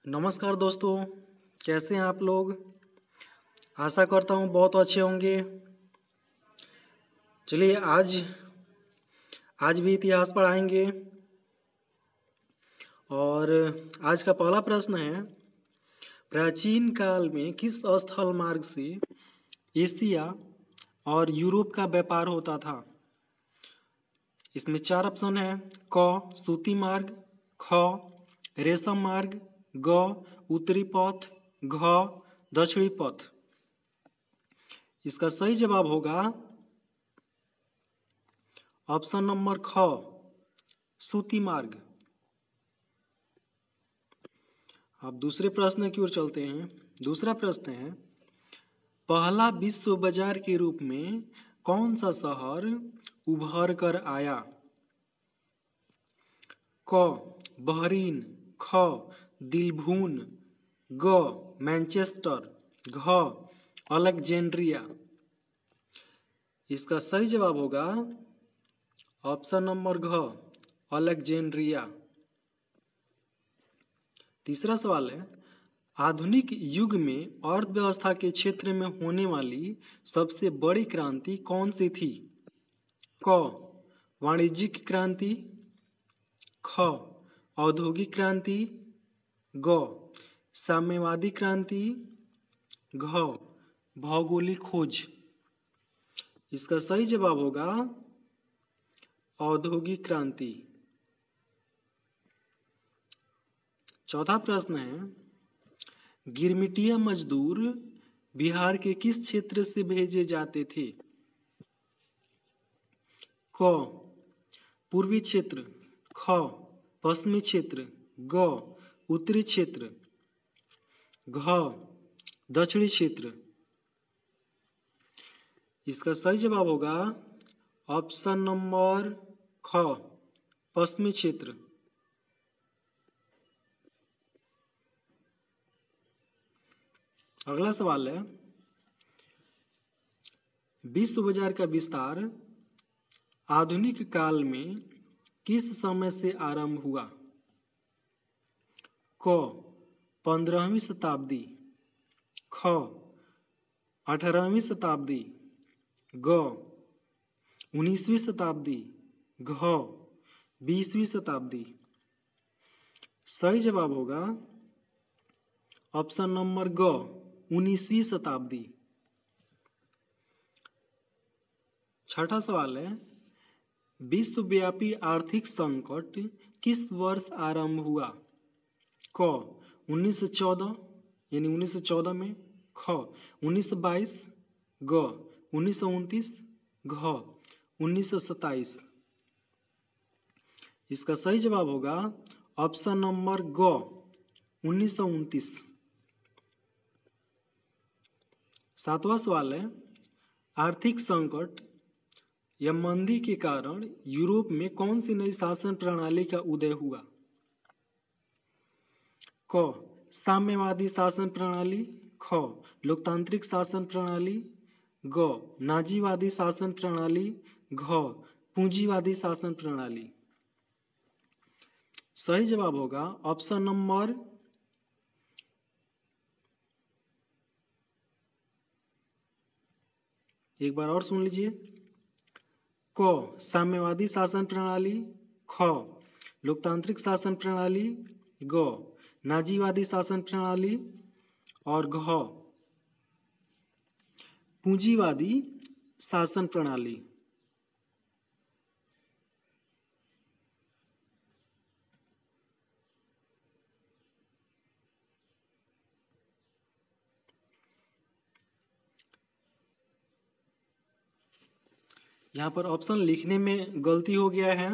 नमस्कार दोस्तों, कैसे हैं आप लोग। आशा करता हूँ बहुत अच्छे होंगे। चलिए आज भी इतिहास पढ़ाएंगे और आज का पहला प्रश्न है, प्राचीन काल में किस स्थल मार्ग से एशिया और यूरोप का व्यापार होता था। इसमें 4 ऑप्शन है। क सूती मार्ग, ख रेशम मार्ग, ग उत्तरी पथ, घ दक्षिणी पथ। इसका सही जवाब होगा ऑप्शन नंबर ख सूती मार्ग। अब दूसरे प्रश्न की ओर चलते हैं। दूसरा प्रश्न है, पहला विश्व बाजार के रूप में कौन सा शहर उभर कर आया। क बहरीन, ख दिलभून, ग मैनचेस्टर, घ अलेक्जेंड्रिया। इसका सही जवाब होगा ऑप्शन नंबर घ अलेक्जेंड्रिया। तीसरा सवाल है, आधुनिक युग में अर्थव्यवस्था के क्षेत्र में होने वाली सबसे बड़ी क्रांति कौन सी थी। क वाणिज्यिक क्रांति, ख औद्योगिक क्रांति, ग साम्यवादी क्रांति, घ भौगोलिक खोज। इसका सही जवाब होगा औद्योगिक क्रांति। चौथा प्रश्न है, गिरमिटिया मजदूर बिहार के किस क्षेत्र से भेजे जाते थे। क पूर्वी क्षेत्र, ख पश्चिमी क्षेत्र, ग उत्तरी क्षेत्र, घ दक्षिणी क्षेत्र। इसका सही जवाब होगा ऑप्शन नंबर ख पश्चिमी क्षेत्र। अगला सवाल है, विश्व बाजार का विस्तार आधुनिक काल में किस समय से आरंभ हुआ। क 15वीं शताब्दी, ख 18वीं शताब्दी, ग 19वीं शताब्दी, घ 20वीं शताब्दी। सही जवाब होगा ऑप्शन नंबर ग 19वीं शताब्दी। छठा सवाल है, विश्वव्यापी आर्थिक संकट किस वर्ष आरंभ हुआ। क 1914 यानी 1914 में, ख 1922, ग 1929, घ 1927। इसका सही जवाब होगा ऑप्शन नंबर ग 1929। सातवां सवाल है, आर्थिक संकट या मंदी के कारण यूरोप में कौन सी नई शासन प्रणाली का उदय हुआ। क साम्यवादी शासन प्रणाली, ख लोकतांत्रिक शासन प्रणाली, ग नाजीवादी शासन प्रणाली, घ पूंजीवादी शासन प्रणाली। सही जवाब होगा ऑप्शन नंबर एक बार और सुन लीजिए। क साम्यवादी शासन प्रणाली, ख लोकतांत्रिक शासन प्रणाली, ग नाजीवादी शासन प्रणाली और घ पूंजीवादी शासन प्रणाली। यहाँ पर ऑप्शन लिखने में गलती हो गया है।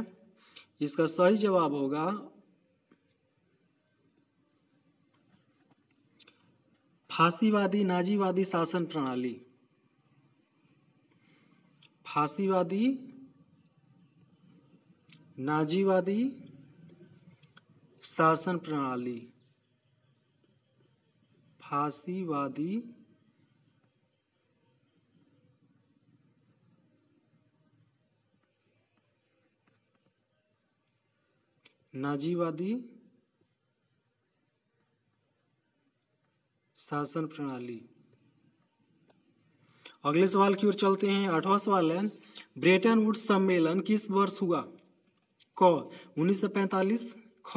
इसका सही जवाब होगा फांसीवादी नाजीवादी शासन प्रणाली। फांसीवादी नाजीवादी शासन प्रणाली। फांसीवादी नाजीवादी शासन प्रणाली। अगले सवाल की ओर चलते हैं। 8वां सवाल है, ब्रेटन वुड्स सम्मेलन किस वर्ष हुआ? क 1945, ख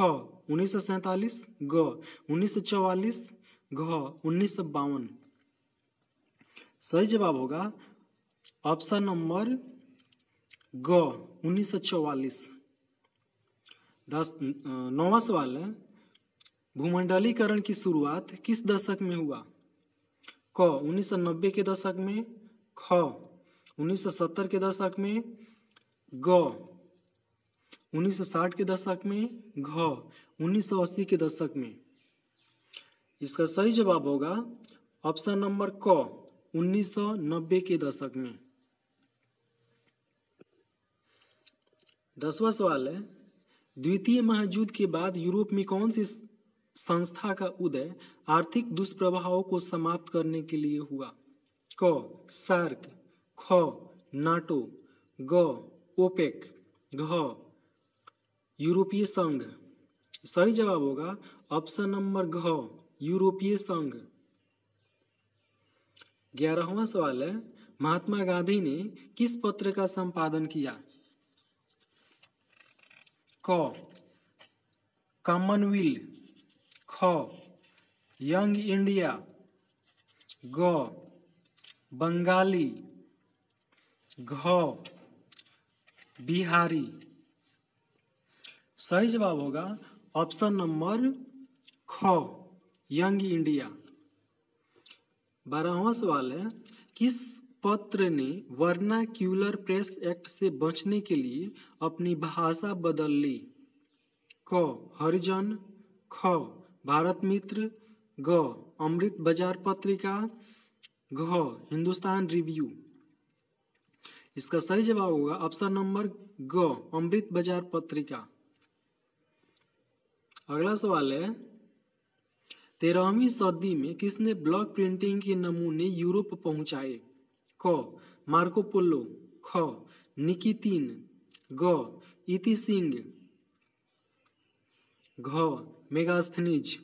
1947, ग 1944, घ 1952। सही जवाब होगा ऑप्शन नंबर ग 1944। 9वां सवाल है, भूमंडलीकरण की शुरुआत किस दशक में हुआ? क 1990 के दशक में, ख 1970 के दशक में, ग 1960 के दशक में, घ 1980 के दशक में। इसका सही जवाब होगा ऑप्शन नंबर क 1990 के दशक में। 10वां सवाल है, द्वितीय महायुद्ध के बाद यूरोप में कौन सी संस्था का उदय आर्थिक दुष्प्रभावों को समाप्त करने के लिए हुआ? क सार्क, ख नाटो, ग ओपेक, घ यूरोपीय संघ। सही जवाब होगा ऑप्शन नंबर घ यूरोपीय संघ। 11वां सवाल है, महात्मा गांधी ने किस पत्र का संपादन किया? क कॉमनवेल्थ, ख यंग इंडिया, ग बंगाली, घ बिहारी। सही जवाब होगा ऑप्शन नंबर ख यंग इंडिया। 12वां सवाल है, किस पत्र ने वर्नाक्यूलर प्रेस एक्ट से बचने के लिए अपनी भाषा बदल ली? क हरिजन, ख भारत मित्र, ग अमृत बाजार पत्रिका, घ हिंदुस्तान रिव्यू। इसका सही जवाब होगा ऑप्शन नंबर ग अमृत बाजार पत्रिका। अगला सवाल है, 13वीं सदी में किसने ब्लॉक प्रिंटिंग के नमूने यूरोप पहुंचाए? क मार्को पोलो, ख निकितिन, ग इति सिंह, घ मेगास्थनीज।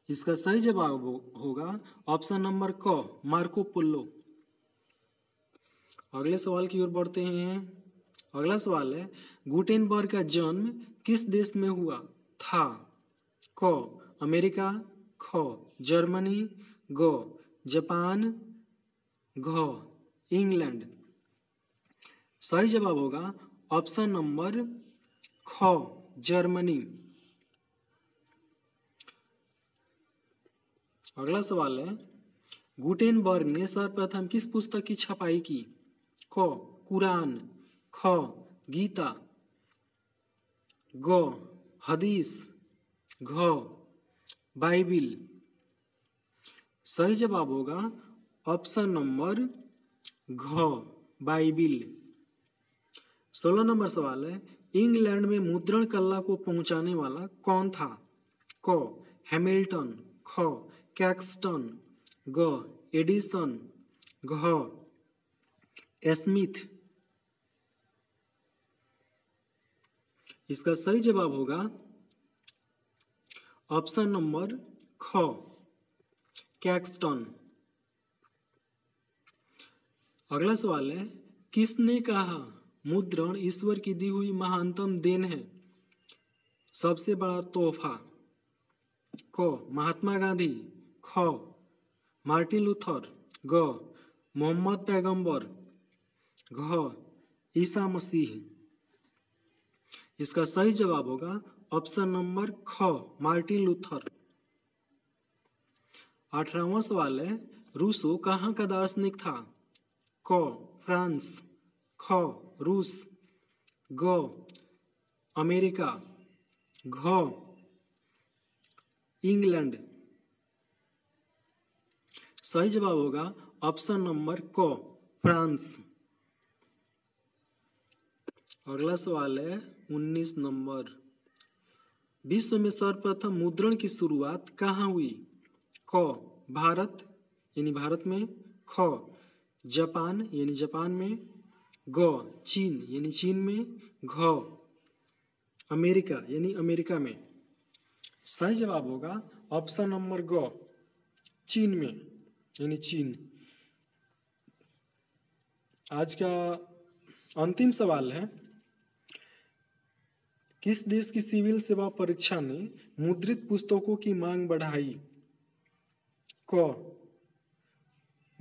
इसका सही जवाब होगा ऑप्शन नंबर क मार्को पोलो। अगले सवाल की ओर बढ़ते हैं। अगला सवाल है, गुटेनबर्ग का जन्म किस देश में हुआ था? क अमेरिका, ख जर्मनी, ग जापान, घ इंग्लैंड। सही जवाब होगा ऑप्शन नंबर ख जर्मनी। अगला सवाल है, गुटेनबर्ग ने सर्वप्रथम किस पुस्तक की छपाई की? क कुरान, ख गीता, ग हदीस, घ बाइबिल। सही जवाब होगा ऑप्शन नंबर घ बाइबिल। 16 नंबर सवाल है, इंग्लैंड में मुद्रण कला को पहुंचाने वाला कौन था? क हैमिल्टन, ख कैक्सटन, ग एडिसन, घ स्मिथ। इसका सही जवाब होगा ऑप्शन नंबर ख कैक्सटन। अगला सवाल है, किसने कहा मुद्रण ईश्वर की दी हुई महानतम देन है, सबसे बड़ा तोहफा? क महात्मा गांधी, ख मार्टिन लूथर, ग मोहम्मद पैगंबर, घ ईसा मसीह। इसका सही जवाब होगा ऑप्शन नंबर ख मार्टिन लूथर। 18वां सवाल है, रूसो कहाँ का दार्शनिक था? क फ्रांस, ख रूस, ग अमेरिका, घ इंग्लैंड। सही जवाब होगा ऑप्शन नंबर क फ्रांस। अगला सवाल है 19 नंबर, विश्व में सर्वप्रथम मुद्रण की शुरुआत कहाँ हुई? क भारत यानी भारत में, ख जापान यानी जापान में, ग चीन यानी चीन में, घ अमेरिका यानी अमेरिका में। सही जवाब होगा ऑप्शन नंबर ग चीन में, यानी चीन। आज का अंतिम सवाल है, किस देश की सिविल सेवा परीक्षा ने मुद्रित पुस्तकों की मांग बढ़ाई? क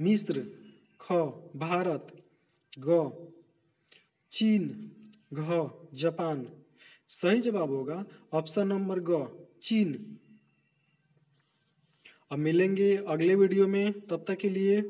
मिस्र, ख भारत, ग चीन, घ जापान। सही जवाब होगा ऑप्शन नंबर ग, चीन। अब मिलेंगे अगले वीडियो में, तब तक के लिए